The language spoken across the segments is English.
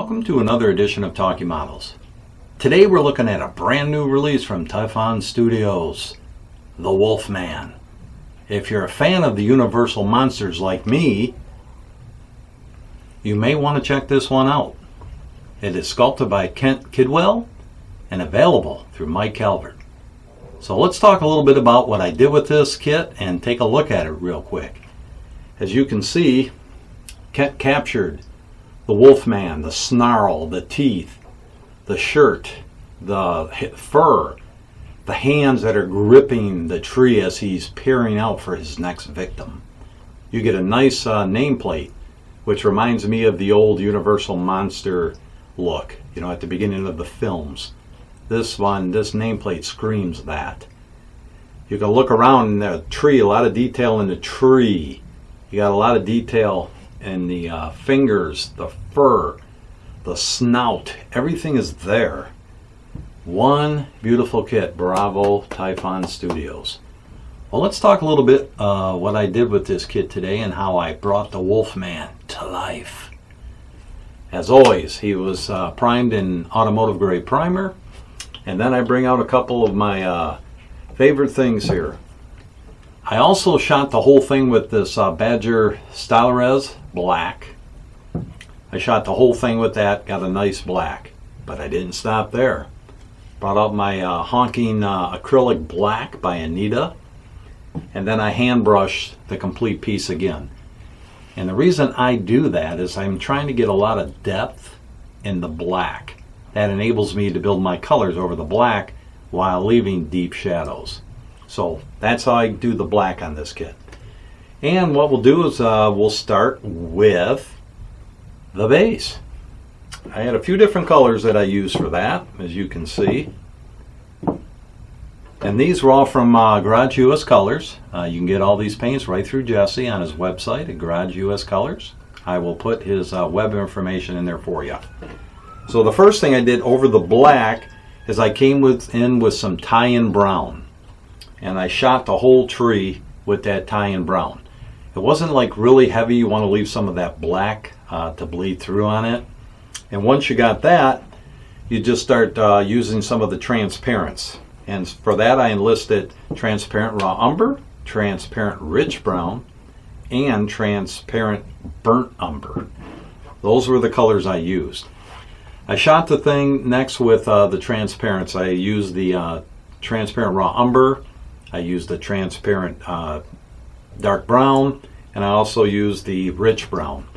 Welcome to another edition of Talking Models. Today we're looking at a brand new release from Typhon Studios, the Wolfman. If you're a fan of the Universal monsters like me, you may want to check this one out. It is sculpted by Kidwell and available through Calvert. So let's talk a little bit about what I did with this kit and take a look at it real quick. As you can see, Kent captured the Wolfman, the snarl, the teeth, the shirt, the fur, the hands that are gripping the tree as he's peering out for his next victim. You get a nice nameplate, which reminds me of the old Universal monster look, at the beginning of the films. This nameplate screams that. You can look around in the tree, a lot of detail in the tree. You got a lot of detail in the fingers, the fur, the snout. Everything is there. One beautiful kit. Bravo, Typhon Studios. Well, let's talk a little bit what I did with this kit today and how I brought the Wolfman to life. As always, he was primed in automotive grade primer, and then I bring out a couple of my favorite things here. I also shot the whole thing with this Badger Stylorez black. I shot the whole thing with that, got a nice black, but I didn't stop there. Brought out my honking acrylic black by Anita, and then I hand brushed the complete piece again. And the reason I do that is I'm trying to get a lot of depth in the black. That enables me to build my colors over the black while leaving deep shadows. So that's how I do the black on this kit. And what we'll do is we'll start with the base. I had a few different colors that I used for that, as you can see. And these were all from Garage US Colors. You can get all these paints right through Jesse on his website at Garage US Colors. I will put his web information in there for you. So the first thing I did over the black is I came in with some tie-in brown. And I shot the whole tree with that tie-in brown. It wasn't like really heavy. You want to leave some of that black to bleed through on it. And once you got that, you just start using some of the transparents. And for that I enlisted transparent raw umber, transparent rich brown, and transparent burnt umber. Those were the colors I used. I shot the thing next with the transparents. I used the transparent raw umber. I used the transparent dark brown, and I also used the rich brown.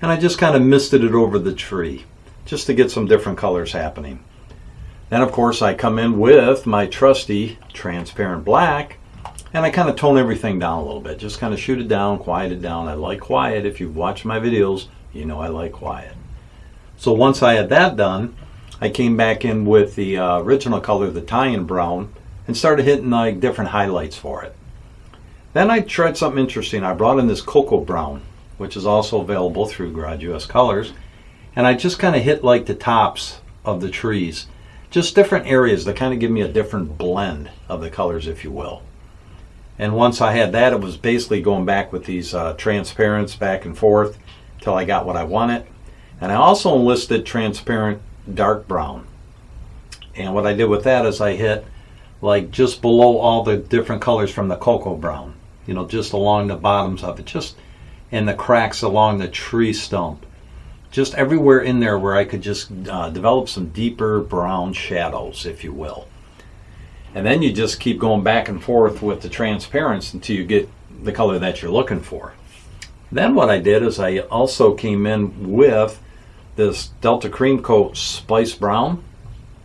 And I just kind of misted it over the tree, just to get some different colors happening. Then of course I come in with my trusty transparent black, and I kind of tone everything down a little bit. Just kind of shoot it down, quiet it down. I like quiet. If you've watched my videos, you know I like quiet. So once I had that done, I came back in with the original color, the tie-in brown, and started hitting like different highlights for it. Then I tried something interesting. I brought in this cocoa brown, which is also available through Garage US Colors, and I just kind of hit like the tops of the trees, just different areas that kind of give me a different blend of the colors, if you will. And once I had that, it was basically going back with these transparents back and forth till I got what I wanted. And I also enlisted transparent dark brown. And what I did with that is I hit like just below all the different colors from the cocoa brown, just along the bottoms of it, just in the cracks along the tree stump, just everywhere in there where I could just develop some deeper brown shadows, if you will. And then you just keep going back and forth with the transparents until you get the color that you're looking for. Then what I did is I also came in with this Delta Cream Coat Spice Brown,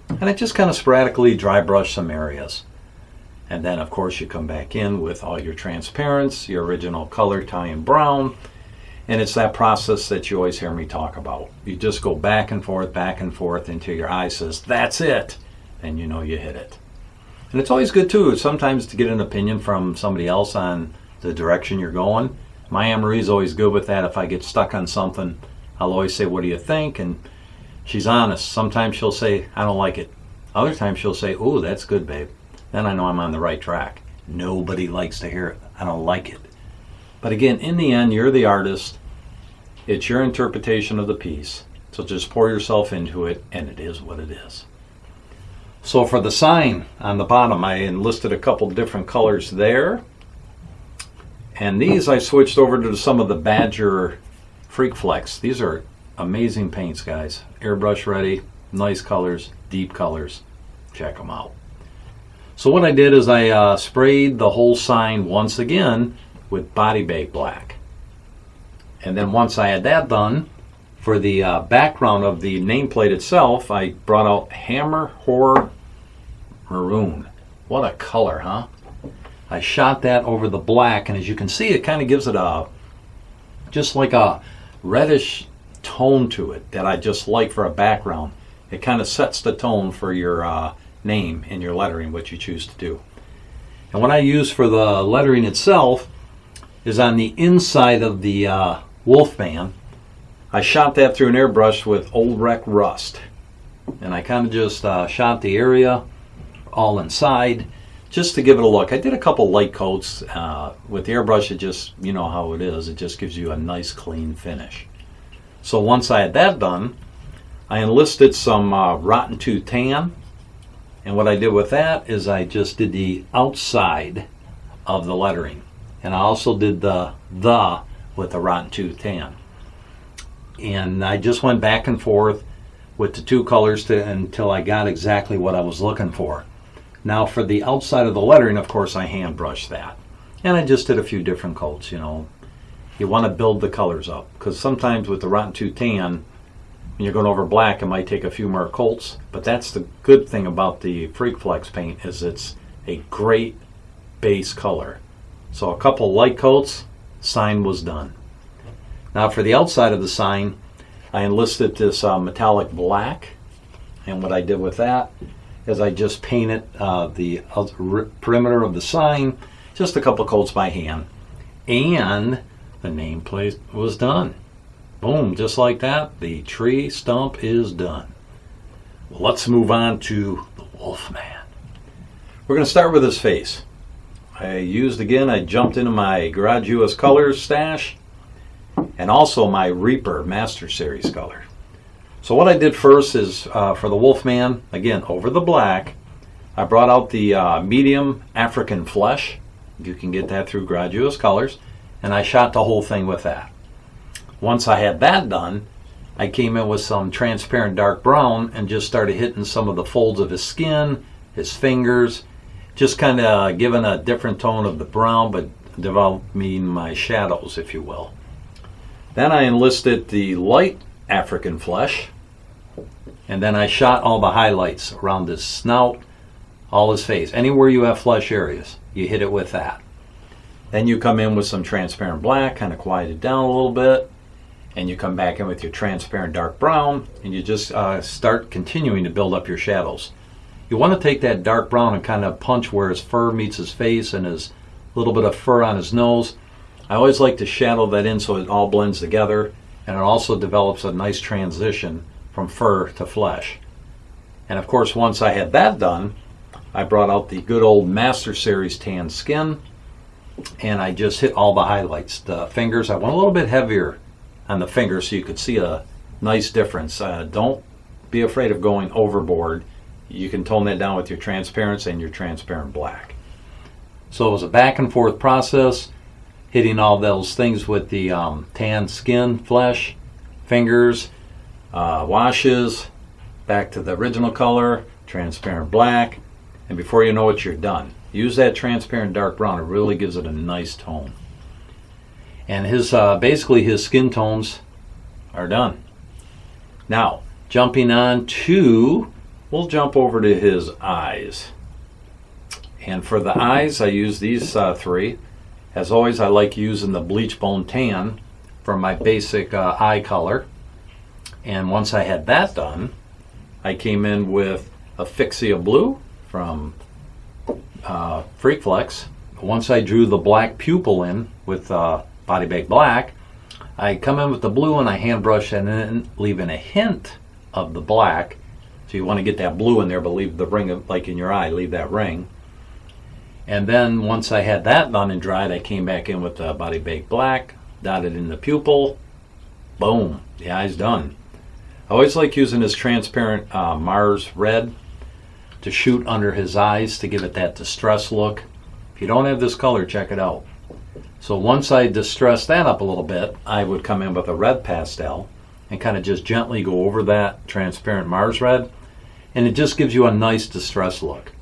and I just kind of sporadically dry brush some areas. And then of course you come back in with all your transparents, your original color tie-in brown, and it's that process that you always hear me talk about. You just go back and forth until your eye says, that's it, and you hit it. And it's always good too sometimes to get an opinion from somebody else on the direction you're going. My Anne-Marie's always good with that. If I get stuck on something, I'll always say, what do you think? And she's honest. Sometimes she'll say, I don't like it. Other times she'll say, oh, that's good, babe. Then I know I'm on the right track. Nobody likes to hear it. I don't like it. But again, in the end, you're the artist. It's your interpretation of the piece. So just pour yourself into it, and it is what it is. So for the sign on the bottom, I enlisted a couple different colors there. And these I switched over to some of the Badger Freak Flex. These are amazing paints, guys. Airbrush ready, nice colors, deep colors. Check them out. So what I did is I sprayed the whole sign once again with Body Bake Black. And then once I had that done, for the background of the nameplate itself, I brought out Hammer Horror Maroon. What a color, huh? I shot that over the black, and as you can see, it kind of gives it just like a reddish tone to it that I just like for a background. It kind of sets the tone for your name and your lettering, what you choose to do. And what I use for the lettering itself is on the inside of the Wolfman. I shot that through an airbrush with Old Wreck Rust. And I kind of just shot the area all inside just to give it a look. I did a couple light coats. With the airbrush, it just, you know how it is, it just gives you a nice clean finish. So once I had that done, I enlisted some Rotten Tooth Tan. And what I did with that is I just did the outside of the lettering. And I also did the with the Rotten Tooth Tan. And I just went back and forth with the two colors until I got exactly what I was looking for. Now for the outside of the lettering, of course, I hand brushed that. And I just did a few different coats, you know. You want to build the colors up, because sometimes with the Rotten Tooth Tan, when you're going over black, it might take a few more coats. But that's the good thing about the Freak Flex paint, is it's a great base color. So a couple light coats, sign was done. Now for the outside of the sign, I enlisted this metallic black. And what I did with that is I just painted the perimeter of the sign, just a couple coats by hand. And the nameplate was done. Boom, just like that, the tree stump is done. Well, let's move on to the Wolfman. We're going to start with his face. I jumped into my Garage US Colors stash and also my Reaper Master Series color. So what I did first is for the Wolfman, again, over the black, I brought out the medium African flesh. You can get that through Garage US Colors, and I shot the whole thing with that. Once I had that done, I came in with some transparent dark brown and just started hitting some of the folds of his skin, his fingers, just kind of giving a different tone of the brown, but developing my shadows, if you will. Then I enlisted the light African flesh, and then I shot all the highlights around his snout, all his face. Anywhere you have flesh areas, you hit it with that. Then you come in with some transparent black, kind of quiet it down a little bit, and you come back in with your transparent dark brown, and you just start continuing to build up your shadows. You want to take that dark brown and kind of punch where his fur meets his face and his little bit of fur on his nose. I always like to shadow that in so it all blends together, and it also develops a nice transition from fur to flesh. And of course, once I had that done, I brought out the good old Master Series tan skin, and I just hit all the highlights. The fingers, I went a little bit heavier on the fingers so you could see a nice difference. Don't be afraid of going overboard. You can tone that down with your transparents and your transparent black. So it was a back and forth process, hitting all those things with the tan skin, flesh, fingers, washes, back to the original color, transparent black, and before you know it, you're done. Use that transparent dark brown. It really gives it a nice tone. And his basically his skin tones are done. Now, jumping on to, we'll jump over to his eyes. And for the eyes, I use these three. As always, I like using the bleach bone tan for my basic eye color. And once I had that done, I came in with Asphyxia Blue from Freak Flex. Once I drew the black pupil in with Body Bake Black, I come in with the blue and I hand brush and then leaving a hint of the black. So you want to get that blue in there, but leave the ring of, like in your eye, leave that ring. And then once I had that done and dried, I came back in with the Body Bake Black, dotted in the pupil. Boom, the eye's done. I always like using this transparent Mars red to shoot under his eyes to give it that distress look. If you don't have this color, check it out. So once I distress that up a little bit, I would come in with a red pastel and kind of just gently go over that transparent Mars red, and it just gives you a nice distress look.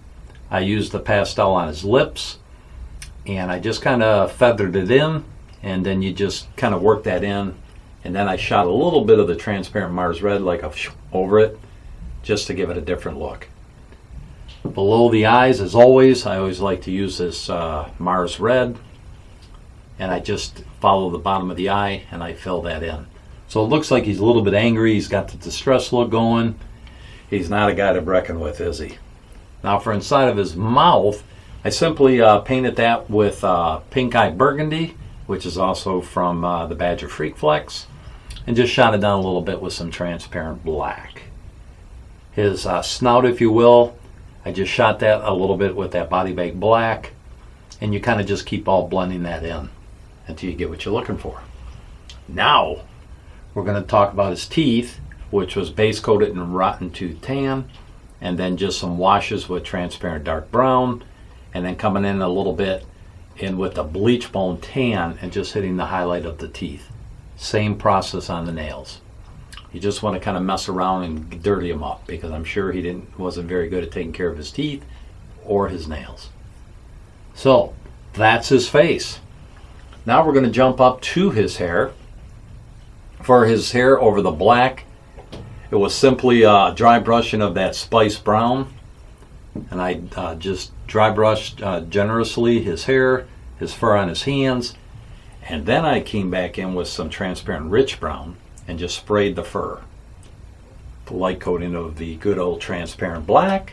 I used the pastel on his lips, and I just kind of feathered it in, and then you just kind of work that in, and then I shot a little bit of the transparent Mars red like over it, just to give it a different look. Below the eyes, as always, I always like to use this Mars red, and I just follow the bottom of the eye and I fill that in. So it looks like he's a little bit angry. He's got the distress look going. He's not a guy to reckon with, is he? Now for inside of his mouth, I simply painted that with Pink Eye Burgundy, which is also from the Badger Freak Flex, and just shot it down a little bit with some transparent black. His snout, if you will, I just shot that a little bit with that body bag black, and you kind of just keep all blending that in until you get what you're looking for. Now we're going to talk about his teeth, which was base coated in rotten tooth tan, and then just some washes with transparent dark brown, and then coming in a little bit in with the bleach bone tan and just hitting the highlight of the teeth. Same process on the nails. You just want to kind of mess around and dirty them up, because I'm sure he wasn't very good at taking care of his teeth or his nails. So that's his face. Now we're going to jump up to his hair. For his hair over the black, it was simply dry brushing of that spice brown, and I just dry brushed generously his hair, his fur on his hands, and then I came back in with some transparent rich brown and just sprayed the fur. The light coating of the good old transparent black,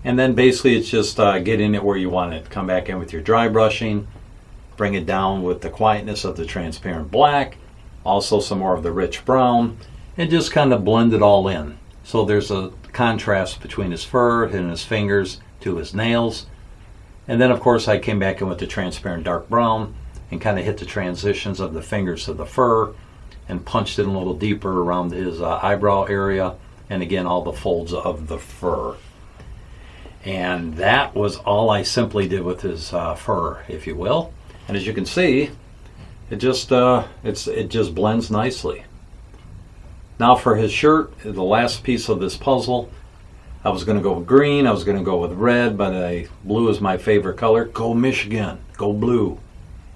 and then basically it's just getting it where you want it. Come back in with your dry brushing, bring it down with the quietness of the transparent black, also some more of the rich brown, and just kind of blend it all in. So there's a contrast between his fur and his fingers to his nails. And then of course I came back in with the transparent dark brown and kind of hit the transitions of the fingers to the fur and punched it a little deeper around his eyebrow area, and again all the folds of the fur. And that was all I simply did with his fur, if you will. And as you can see, it just blends nicely. Now for his shirt, the last piece of this puzzle, I was going to go with green, I was going to go with red, but blue is my favorite color. Go Michigan, go blue.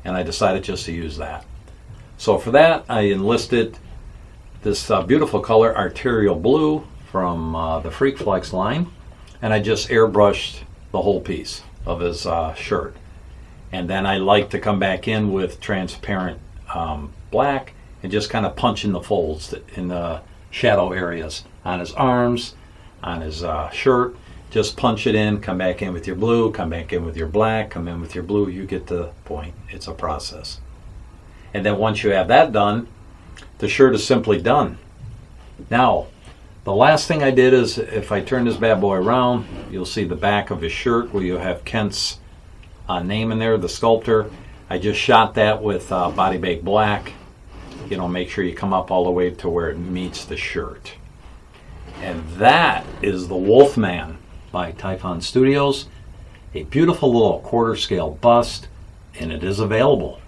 And I decided just to use that. So for that, I enlisted this beautiful color, Arterial Blue, from the Freak Flex line, and I just airbrushed the whole piece of his shirt. And then I like to come back in with transparent black and just kind of punch in the folds in the shadow areas on his arms, on his shirt. Just punch it in, come back in with your blue, come back in with your black, come in with your blue. You get the point. It's a process. And then once you have that done, the shirt is simply done. Now, the last thing I did is, if I turn this bad boy around, you'll see the back of his shirt where you have Kent's name in there, the Sculptor. I just shot that with body bag black. You know, make sure you come up all the way to where it meets the shirt. And that is the Wolfman by Typhon Studios. A beautiful little quarter scale bust, and it is available.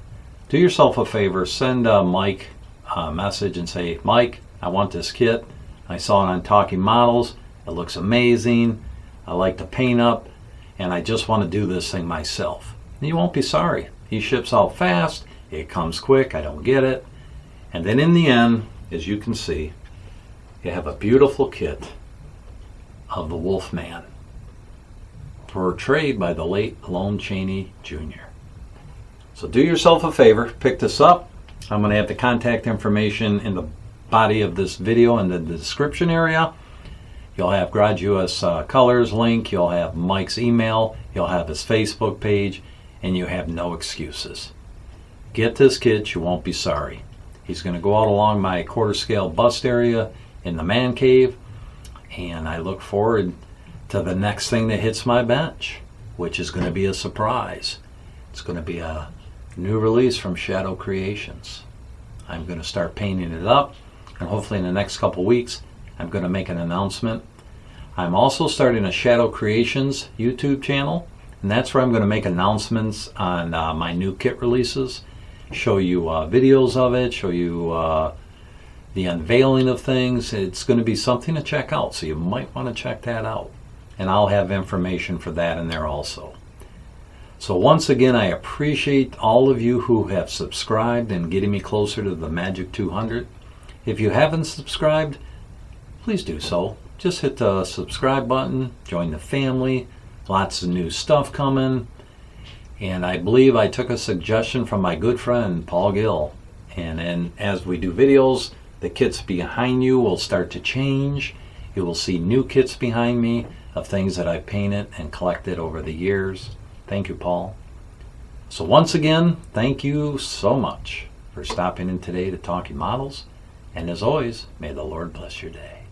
Do yourself a favor, send Mike a message and say, Mike, I want this kit. I saw it on Talking Models. It looks amazing. I like to paint up, and I just want to do this thing myself. And you won't be sorry. He ships out fast. It comes quick. I don't get it. And then in the end, as you can see, you have a beautiful kit of the Wolfman, portrayed by the late Lon Chaney Jr. So do yourself a favor, pick this up. I'm going to have the contact information in the body of this video in the description area. You'll have Garage US Colors link, you'll have Mike's email, you'll have his Facebook page, and you have no excuses. Get this kit, you won't be sorry. He's going to go out along my quarter scale bust area in the man cave, and I look forward to the next thing that hits my bench, which is going to be a surprise. It's going to be a new release from Shadow Kreations. I'm going to start painting it up. and hopefully in the next couple weeks I'm going to make an announcement. I'm also starting a Shadow Kreations YouTube channel, and that's where I'm going to make announcements on my new kit releases, show you videos of it, show you the unveiling of things. It's going to be something to check out, so you might want to check that out. And I'll have information for that in there also. So once again, I appreciate all of you who have subscribed and getting me closer to the Magic 200. If you haven't subscribed, please do so. Just hit the subscribe button, join the family. Lots of new stuff coming. And I believe I took a suggestion from my good friend Paul Gill. And then as we do videos, the kits behind you will start to change. You will see new kits behind me of things that I've painted and collected over the years. Thank you, Paul. So once again, thank you so much for stopping in today to Talking Models. And as always, may the Lord bless your day.